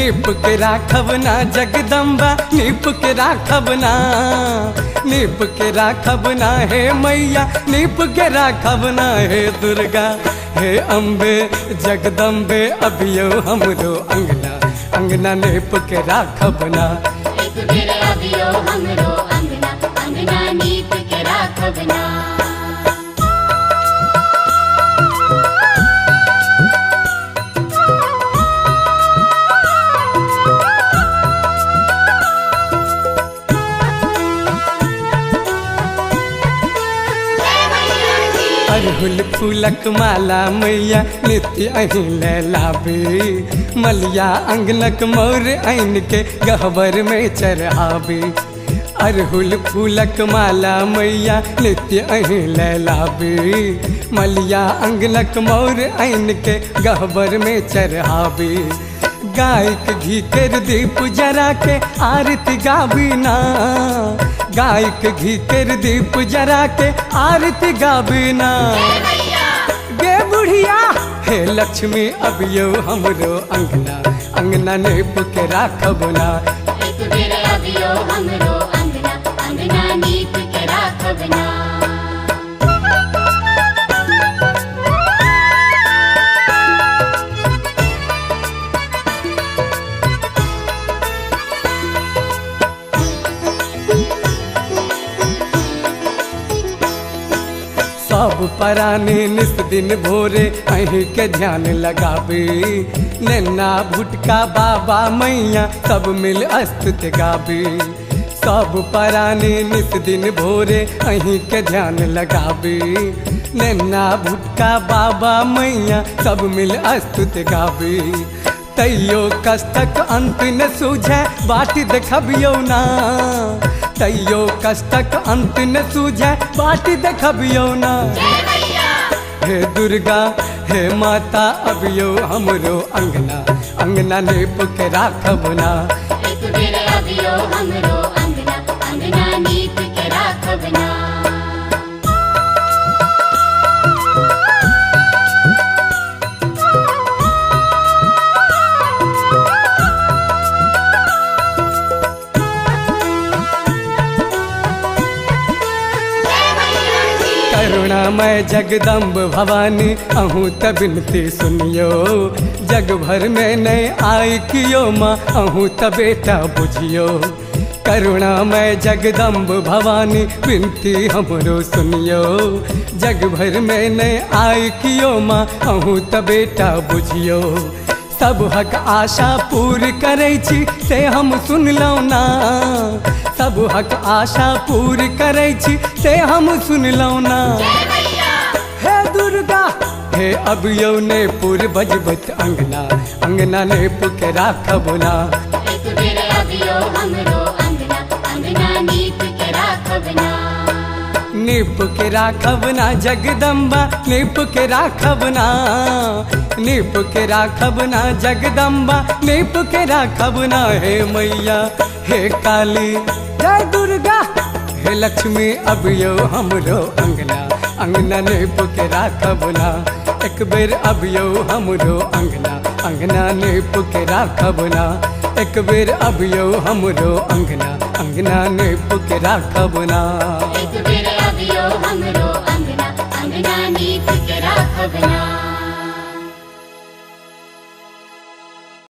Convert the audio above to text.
नीप के राखब ना जगदम्बा, नीप के राखब ना, नीप के राखब ना हे मैया, नीप के राखब ना हे दुर्गा, हे अम्बे जगदम्बे अभियो हमरो अंगना, अंगना नीप के राखब ना। एक बेर अभियो हमरो अंगना, अंगना नीप के राखब ना। अरहुल फूलक माला मैया नित्य अहीं लैलाबे, मलिया अंगनक मोर आइन के गहबर में चढ़ाबे। अरहुल फूलक माला मैया नित्य अहीं लैलाबे, मलिया अंगनक मोर आइन के गहबर में चढ़ाबे। गाय के घी कर दीप जरा के आरती गाबिना, गाय के घी कर दीप जरा के आरती गाबिना। गे बुढ़िया हे लक्ष्मी अभियो हमरो अंगना, अंगना नीप के राखब ना। एक बेर अभियो हमरो अंगना, अंगना नीप के राखब ना। सब पराने निस दिन भोरे अहीं के ध्यान लगाबे, नैना भुटका बाबा मैया सब मिल अस्तुत गाबे। सब पराने निस दिन भोरे अहीं के ध्यान लगाबे, नैना भुटका बाबा मैया सब मिल अस्तुत गाबे। तैयो कष्टक अंत न सूझे बाट देखबियो ना, तैयो कष्टक अंत न सूझे बाट देखबियो ना। हे दुर्गा हे माता अभियो हमरो अंगना, अंगना नीप के राखब ना। एक बेर अभियो हमरो अंगना, अंगना नीप के राखब ना। करुणामय जगदम्ब भवानी अहूँ त बिनती सुनियो, जग भर में नहीं आई कियो माँ अहूँ त बेटा बुझियो। करुणामय जगदम्ब भवानी बिनती हमरो सुनियो, जग भर में नहीं आई कियो माँ अहूँ त बेटा बुझियो। सब हक आशा पूर करै छी से हम सुनलौ ना, सब हक आशा पूर करै छी से हम सुनलौ ना। हे दुर्गा हे अभियो ने पुर बजबत अंगना, अंगना नीप के राखब ना। एक बेर अभियो हमरो अंगना, अंगना नीप के राखब ना। नीप के राखब ना जगदम्बा, नीप के राखब ना, नीप के राखब ना जगदम्बा, नीप के राखब ना। हे मैया हे काली जय दुर्गा हे लक्ष्मी अभियो हमरो अंगना, अंगना नीप के राखब ना। एक बेर अभियो हमरो अंगना, अंगना नीप के राखब ना। एक बेर अभियो हमरो अंगना, अंगना नीप के राखब ना। एक बेर अभियो हमरो अंगना, अंगना नीप के राखब ना।